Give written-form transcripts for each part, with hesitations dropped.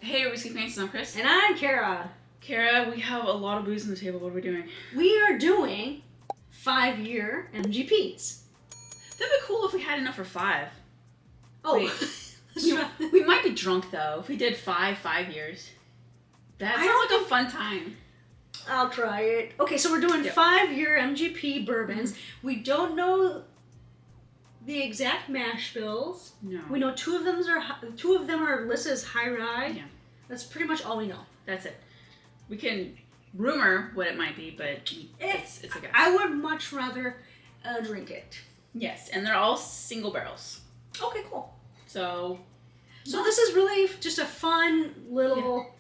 Hey, Whiskey Fancies, I'm Chris. And I'm Kara. Kara, we have a lot of booze on the table. What are we doing? We are doing 5-year MGPs. That'd be cool if we had enough for 5. Oh, Wait. We might be drunk though if we did 5 years. That sounds like a fun time. I'll try it. Okay, so we're doing 5-year MGP bourbons. Mm-hmm. We don't know the exact mash bills. No. We know two of them are listed as high rye. Yeah. That's pretty much all we know. That's it. We can rumor what it might be, but it's a guess. I would much rather drink it. Yes, and they're all single barrels. Okay, cool. So this is really just a fun little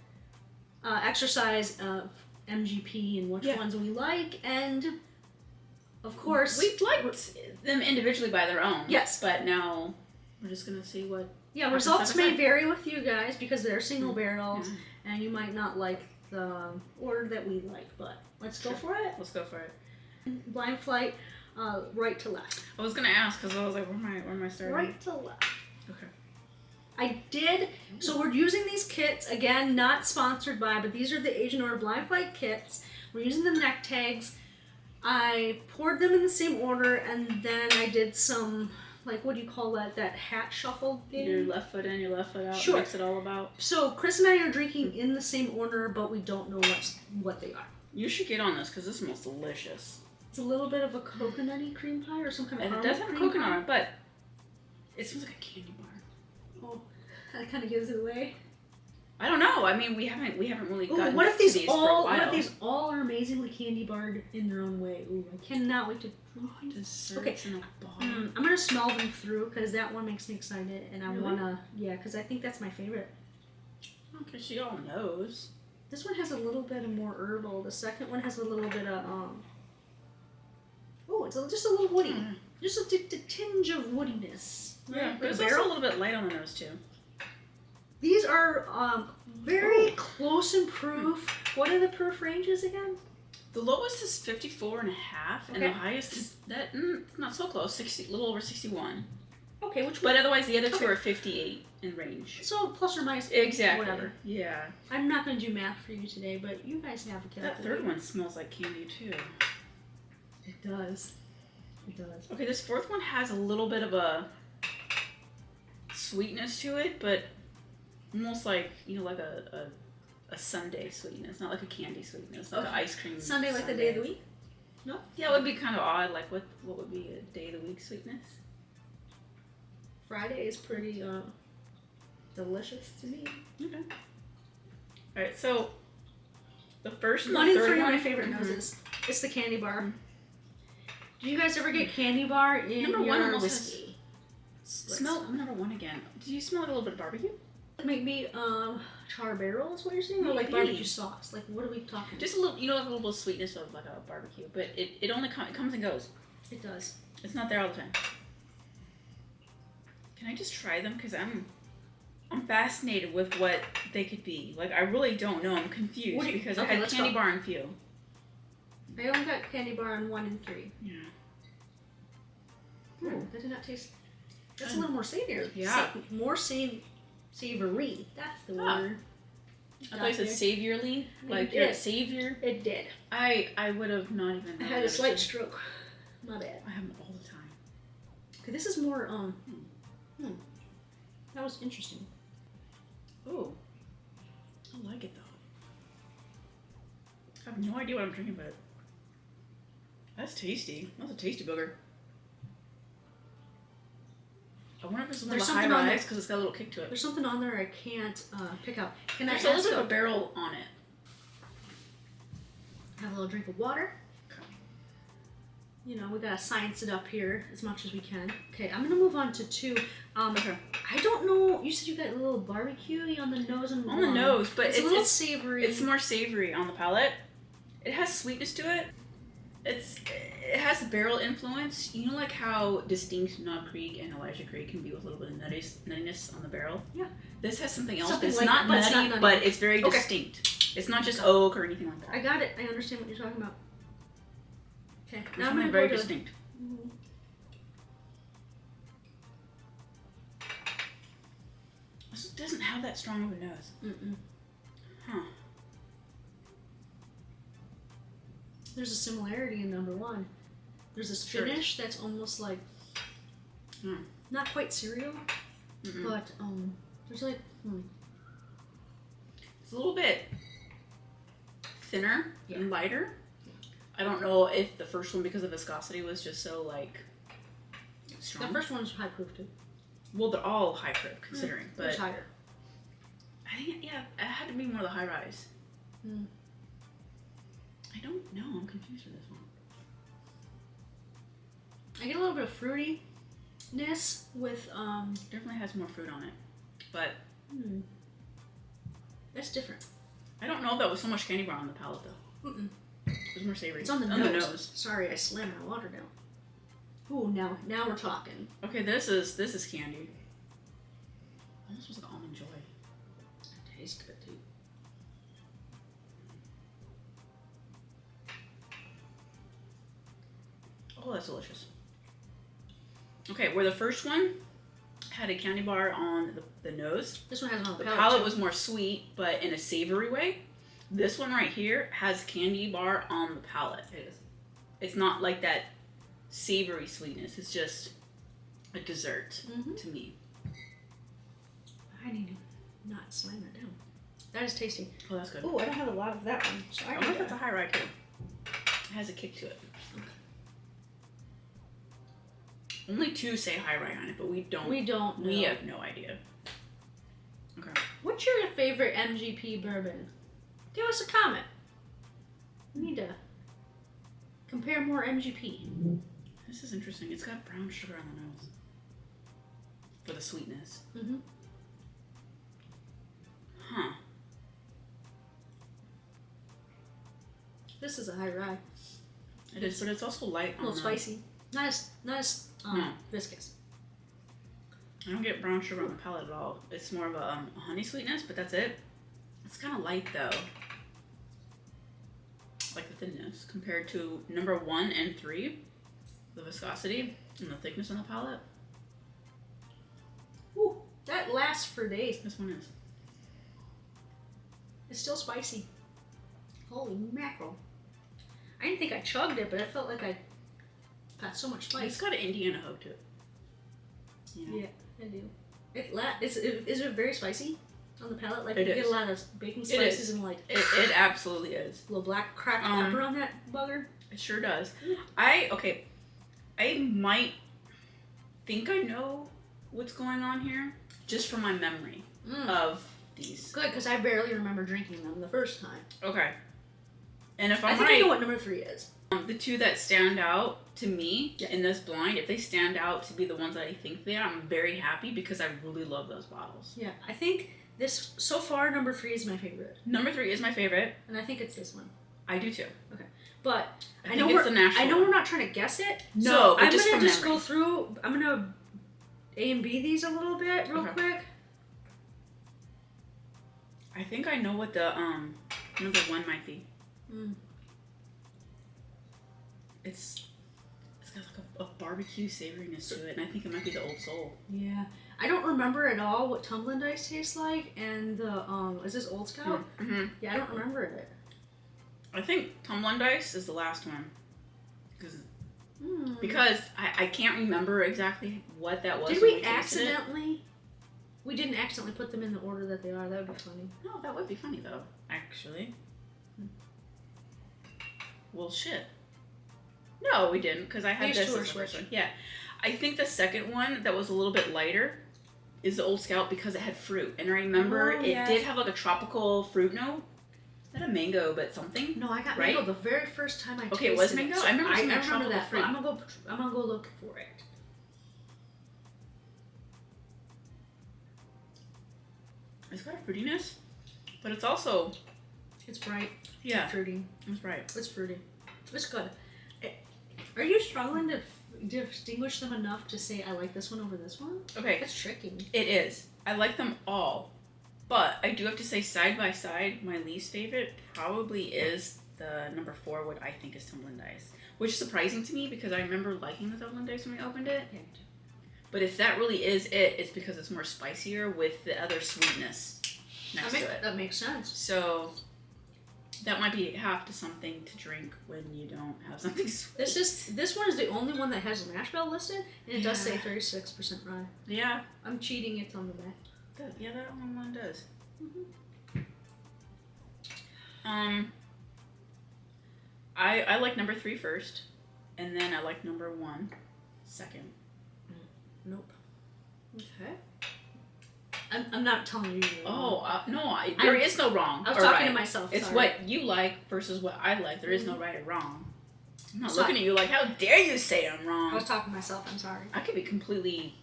exercise of MGP and which ones we like, and of course we liked them individually by their own. Yes, but now we're just gonna see what. Yeah, results may vary with you guys because they're single barrels, and you might not like the order that we like. But let's go for it. Let's go for it. Blind flight, right to left. I was gonna ask because I was like, where am I starting? Right to left. Okay. I did. So we're using these kits again, not sponsored by, but these are the Asian Order Blind Flight kits. We're using the neck tags. I poured them in the same order, and then I did some, like, what do you call that? That hat shuffle game? Your left foot in, your left foot out. Sure. What's it all about? So Chris and I are drinking in the same order, but we don't know what they are. You should get on this because this smells delicious. It's a little bit of a coconutty cream pie or some kind of caramel. It does have coconut on it, but it smells like a candy bar. Oh, that kind of gives it away. I don't know. I mean, we haven't really gotten what if these to these for a while. What if these all are amazingly candy barred in their own way? Ooh, I cannot wait to drink these. Okay, I'm gonna smell them through because that one makes me excited, and I wanna because I think that's my favorite. Okay, she all knows. This one has a little bit of more herbal. The second one has a little bit of oh, it's just a little woody, just a tinge of woodiness. Yeah, but it's also a little bit light on the nose too. These are very close in proof. What are the proof ranges again? The lowest is 54.5, and the highest is not so close, a little over 61. Okay, which one? But otherwise, the other two are 58 in range. So plus or minus. Exactly. Whatever. Yeah. I'm not going to do math for you today, but you guys have a calculator. That third one smells like candy too. It does. It does. Okay, this fourth one has a little bit of a sweetness to it, but almost like, like a sundae sweetness, not like a candy sweetness, like an ice cream sundae. Like the day of the week? No? Yeah, it would be kind of odd. Like, what would be a day of the week sweetness? Friday is pretty delicious to me. Okay. All right, so the first and the third one. One, my favorite noses. It's the candy bar. Do you guys ever get candy bar in your whiskey? Smell number 1 again. Do you smell like a little bit of barbecue? Maybe char barrel is what you're saying, or like barbecue sauce. Like, what are we talking? Just a little, like a little bit of sweetness of like a barbecue, but it only comes and goes. It does. It's not there all the time. Can I just try them? Because I'm fascinated with what they could be. Like, I really don't know. I'm confused because I had candy bar and few. I only got candy bar on 1 and 3. Yeah. That did not taste. That's a little more savory. Yeah. More savory. That's the word. I thought you said saviorly. Like you're a savior. It did. I would have not even. I had a slight stroke. My bad. I have them all the time. Okay, this is more. That was interesting. Oh. I like it though. I have no idea what I'm drinking, but that's tasty. That's a tasty booger. I wonder if it's a little high rise because it's got a little kick to it. There's something on there I can't pick out. There's a little bit of a barrel on it. Have a little drink of water. Okay. We gotta science it up here as much as we can. Okay, I'm gonna move on to 2. Okay. I don't know. You said you got a little barbecue on the nose and on the nose, but it's a little savory. It's more savory on the palate. It has sweetness to it. It has a barrel influence. You know, like how distinct Knob Creek and Elijah Creek can be with a little bit of nuttiness on the barrel? Yeah. This has something else. Something it's like, not but nutty, it's not nutty, but it's very distinct. It's not just oak or anything like that. I got it. I understand what you're talking about. Okay. Now I'm very go distinct. This doesn't have that strong of a nose. Mm-mm. Huh. There's a similarity in number 1. There's this Sure. finish that's almost like not quite cereal, but there's like it's a little bit thinner Yeah. and lighter. I don't know if the first one, because of viscosity, was just so like strong. the first one's high proof too. Well, they're all high proof considering, but It's higher. I think it had to be more the high rise. I don't know. I'm confused with this one. I get a little bit of fruitiness with Definitely has more fruit on it, but that's different. I don't know if that was so much candy bar on the palate though. It was more savory. It's on the nose. Sorry, I slammed my water down. Ooh, now we're talking. Okay, this is candy. Almost was like almond joy. It tastes good too. Oh, that's delicious. Okay, where the first one had a candy bar on the nose, This one has it on the the palate too. was more sweet, but in a savory way. This one right here has candy bar on the palate. It is. It's not like that savory sweetness. It's just a dessert to me. I need to not slam that down. That is tasty. Oh, that's good. Oh, I don't have a lot of that one. So I wonder if it's a high rye too. It has a kick to it. Only 2 say high rye on it, but we don't. We don't know. We have no idea. Okay. What's your favorite MGP bourbon? Give us a comment. We need to compare more MGP. This is interesting. It's got brown sugar on the nose for the sweetness. Huh. This is a high rye. It is, but it's also light A on little the... spicy. Not as No. viscous. I don't get brown sugar on the palate at all. It's more of a honey sweetness, but that's it. It's kind of light though. Like the thinness compared to number 1 and 3, the viscosity and the thickness on the palate. Ooh, that lasts for days. This one is. It's still spicy. Holy mackerel. I didn't think I chugged it, but I felt like I got so much spice. It's got an Indiana hope to it. You know? Yeah, I do. Is it very spicy on the palate? Like It you get is. a lot of baking It spices is. and like It absolutely is. a little black cracked pepper on that bugger. It sure does. I might think I know what's going on here just from my memory of these. Good, because I barely remember drinking them the first time. Okay. And if I I'm think right, I know what number 3 is. the 2 that stand out to me in this blind, if they stand out to be the ones that I think they are, I'm very happy because I really love those bottles. Yeah, I think this, so far, number 3 is my favorite. Number 3 is my favorite. And I think it's this one. I do too. Okay. But I know it's the Nashville. I know we're not trying to guess it. No, so but I'm just gonna from just memory. go through. I'm gonna A and B these a little bit real Okay. quick. I think I know what the number 1 might be. It's got like a barbecue savoriness to it, and I think it might be the Old Soul. Yeah, I don't remember at all what Tumblin dice tastes like, and the is this Old Scout? Mm-hmm. Yeah, I don't remember it. I think Tumblin Dice is the last one. Because I can't remember exactly what that was. Did when we tasted it. accidentally? We didn't accidentally put them in the order that they are. That would be funny. No, that would be funny though, actually. Well, shit. No, we didn't, because I had These this two as are the first switched. one. Yeah. I think the second one that was a little bit lighter is the Old Scout because it had fruit. And I remember Oh, it yeah. did have like a tropical fruit note. Not a mango, but something. No, I got Right? mango the very first time I tasted Okay, it was it. mango? So I remember some I tropical remember that. fruit. I'm gonna go look for it. It's got a fruitiness, but it's also, It's bright. yeah, Fruity. it's right. It's fruity. It's good. Are you struggling to distinguish them enough to say I like this one over this one? Okay, It's tricky. it is. I like them all, but I do have to say side by side, my least favorite probably is the number 4, what I think is Tumblin Dice, which is surprising to me because I remember liking the Tumblin Dice when we opened it. Yeah. But if that really is it, it's because it's more spicier with the other sweetness next to it. That makes sense. So that might be half to something to drink when you don't have something sweet. This one is the only one that has Nashville listed, and it does say 36% rye. Yeah. I'm cheating. It's on the back. Yeah, that one does. I like number 3 first, and then I like number 1 second. Nope. Okay. I'm not telling you. There is no wrong. I was talking to myself. It's sorry. what you like versus what I like. There is no right or wrong. I'm not looking at you like, how dare you say I'm wrong? I was talking to myself. I'm sorry. I could be completely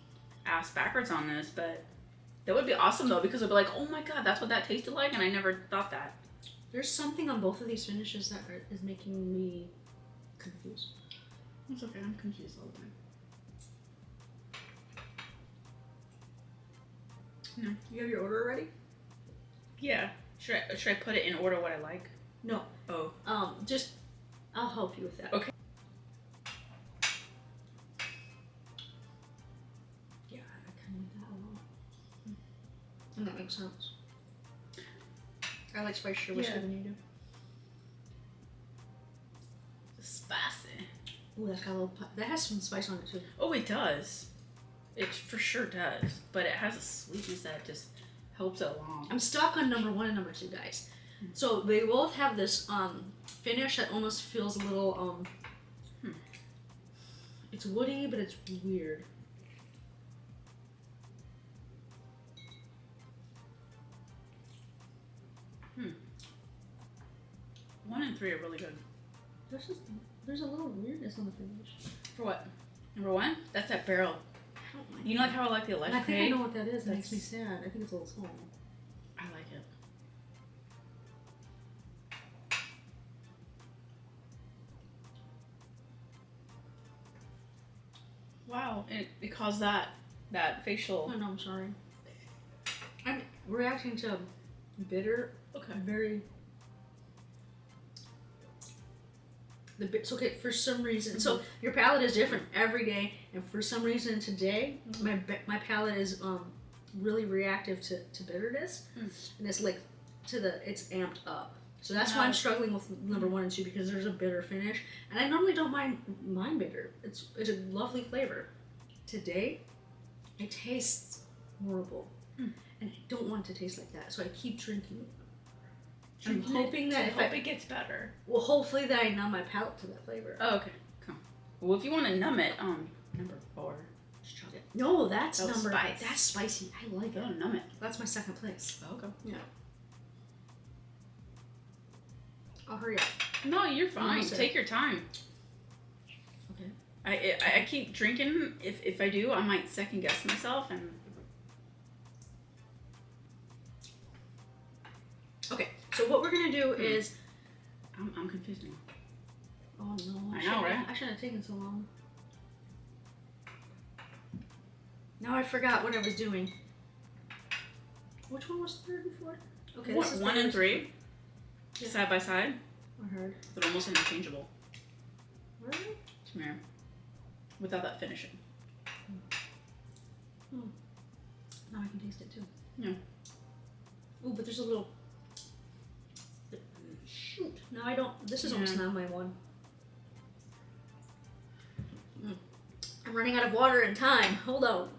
ass backwards on this, but that would be awesome though, because it'd be like, oh my god, that's what that tasted like, and I never thought that. There's something on both of these finishes that is making me confused. It's okay. I'm confused all the time. No. You have your order already? Yeah. Should I put it in order what I like? No. Oh. I'll help you with that. Okay. Yeah, I kind of need that a lot. And that makes sense. I like spicier whiskey than you do. Spicy. Ooh, that's got a little. That has some spice on it too. Oh, it does. It for sure does. But it has a sweetness that just helps it along. I'm stuck on number 1 and number 2, guys. So they both have this finish that almost feels a little It's woody, but it's weird. One and 3 are really good. There's a little weirdness on the finish. For what? Number 1? That's that barrel. I don't like You know, like how I like the it. electric. I think I know what that is. That makes me sad. I think it's a little small. I like it. Wow, it caused that facial. Oh no, I'm sorry. I'm reacting to bitter. Okay. Very. It's okay for some reason. So your palate is different every day, and for some reason today, my palate is really reactive to bitterness, and it's like it's amped up. So that's why I'm struggling with number 1 and 2, because there's a bitter finish, and I normally don't mind bitter. It's a lovely flavor. Today, it tastes horrible, and I don't want it to taste like that. So I keep drinking it. I'm hoping that if it gets better. Well, hopefully that I numb my palate to that flavor. Oh, okay. Cool. Well, if you want to numb it, number 4, just chug it. No, that's number. Spice. That's spicy. I like it. Oh, numb it. That's my second place. Oh, okay. Yeah. I'll hurry up. No, you're fine. Take your time. Okay. I keep drinking. If I do, I might second guess myself and. Okay. So what we're gonna do is. I'm confused now. Oh no! I know, right? I shouldn't have taken so long. Now I forgot what I was doing. Which one was 3rd and 4th? Okay. What, 1 and 3? Yeah. Side by side? I heard. They're almost interchangeable. Really? Come here. Without that finishing. Now I can taste it too. Yeah. Ooh, but there's a little. Shoot. No, I don't. This is almost not my one. I'm running out of water and time. Hold on.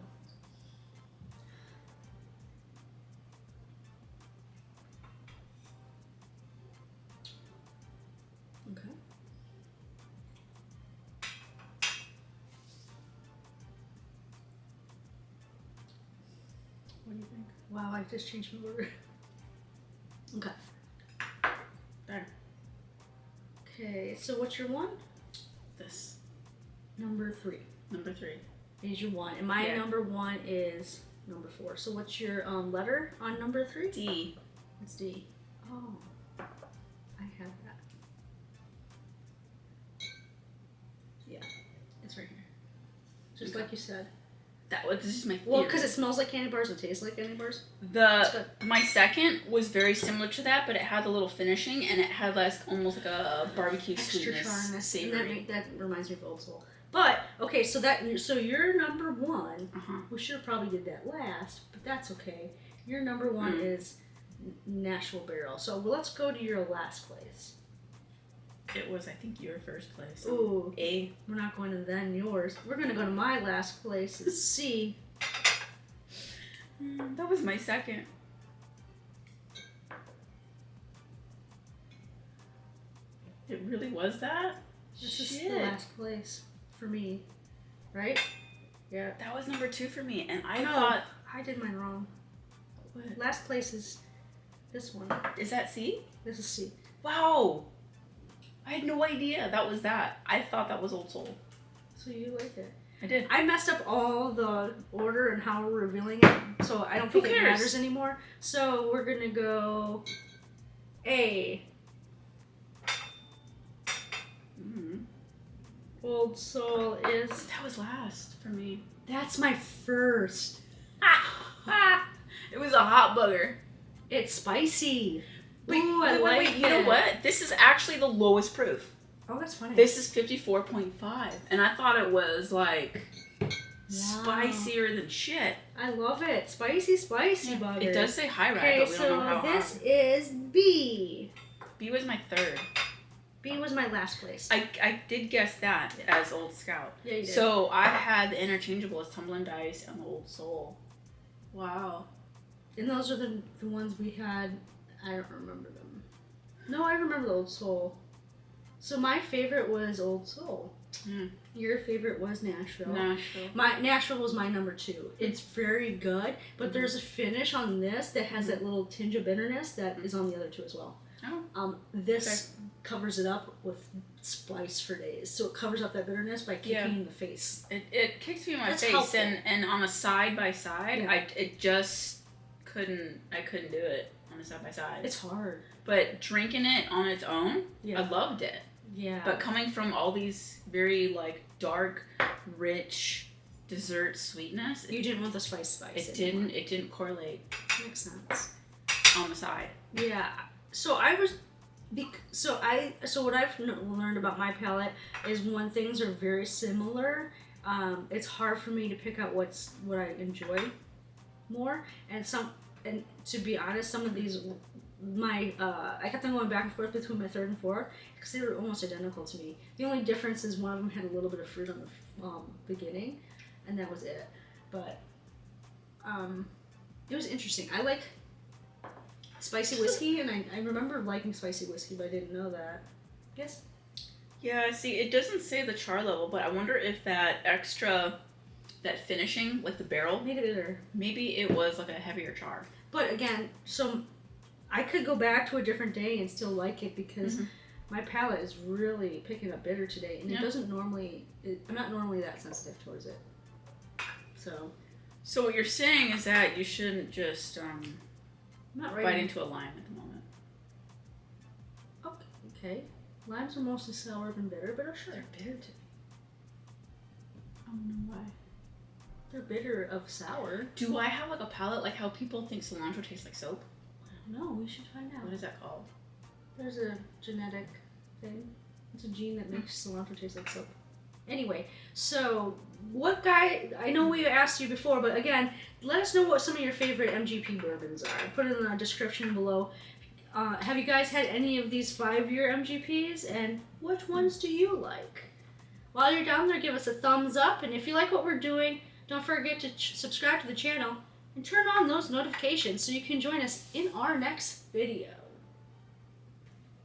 Okay. What do you think? Wow, I just changed my order. Okay. There. Okay, so what's your 1? This. Number 3. Number 3. Is your 1. And my number 1 is number 4. So what's your letter on number 3? D. It's D. Oh. I have that. Yeah. It's right here. Just like you said. This is my theory. Well, because it smells like candy bars, it tastes like candy bars. My second was very similar to that, but it had a little finishing and it had almost like a barbecue Extra sweetness, charness. savory. That reminds me of Old Soul. But okay, so you're number one. Uh-huh. We should have probably did that last, but that's okay. Your number one is Nashville Barrel. So let's go to your last place. It was, I think, your first place. Ooh. A. We're not going to then yours. We're going to go to my last place. It's C. That was my second. It really was that? This is the last place for me. Right? Yeah. That was number 2 for me, and I No, thought... I did mine wrong. What? Last place is this one. Is that C? This is C. Wow! I had no idea that was that. I thought that was Old Soul. So you like it. I did. I messed up all the order and how we're revealing it, so I don't think it matters anymore. So we're gonna go A. Old Soul is... That was last for me. That's my first. It was a hot bugger. It's spicy. Wait, Ooh, wait, you know what? This is actually the lowest proof. Oh, that's funny. This is 54.5, and I thought it was like spicier than shit. I love it. Spicy bugger. It does say high rye, but we don't know how this hot. is B. B was my third. B was my last place. I did guess that as Old Scout. Yeah, you did. So I had the interchangeable as Tumblin Dice and the Old Soul. Wow. And those are the ones we had. I don't remember them. No, I remember the Old Soul. So my favorite was Old Soul. Your favorite was Nashville. Nashville was my number 2. It's very good, but there's a finish on this that has that little tinge of bitterness that is on the other 2 as well. Oh. This covers it up with spice for days. So it covers up that bitterness by kicking you in the face. It kicks me in my That's face, helpful. and on a side by side, I couldn't do it on a side by side. It's hard. But drinking it on its own, I loved it. Yeah. But coming from all these very like dark, rich dessert sweetness, you didn't want the spice. It didn't correlate. Makes sense. On the side. Yeah. So what I've learned about my palate is when things are very similar, it's hard for me to pick out what I enjoy more. And to be honest, some of these, I kept on going back and forth between my third and fourth because they were almost identical to me. The only difference is one of them had a little bit of fruit on the beginning, and that was it. But it was interesting. I like spicy whiskey, and I remember liking spicy whiskey, but I didn't know that. Yes? Yeah, see, it doesn't say the char level, but I wonder if that finishing, like the barrel, made it bitter. Maybe it was like a heavier char. But again, so I could go back to a different day and still like it because my palate is really picking up bitter today, and it doesn't normally, I'm not normally that sensitive towards it. So what you're saying is that you shouldn't just not bite into a lime at the moment. Okay. Limes are mostly sour and bitter, but sure. They're bitter to me. I don't know why. They're bitter of sour. Do I have like a palate like how people think cilantro tastes like soap? I don't know. We should find out. What is that called? There's a genetic thing. It's a gene that makes cilantro taste like soap. Anyway, so what guy, I know we asked you before, but again, let us know what some of your favorite MGP bourbons are. Put it in the description below. Have you guys had any of these 5-year MGPs, and which ones do you like? While you're down there, give us a thumbs up, and if you like what we're doing, don't forget to subscribe to the channel and turn on those notifications so you can join us in our next video.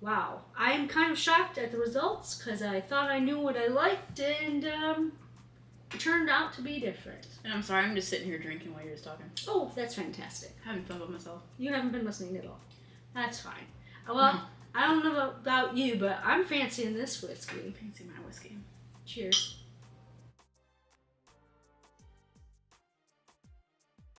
Wow, I'm kind of shocked at the results because I thought I knew what I liked, and it turned out to be different. And I'm sorry, I'm just sitting here drinking while you're just talking. Oh, that's fantastic. Having fun with myself. You haven't been listening at all. That's fine. Well, I don't know about you, but I'm fancying this whiskey. Fancy my whiskey. Cheers.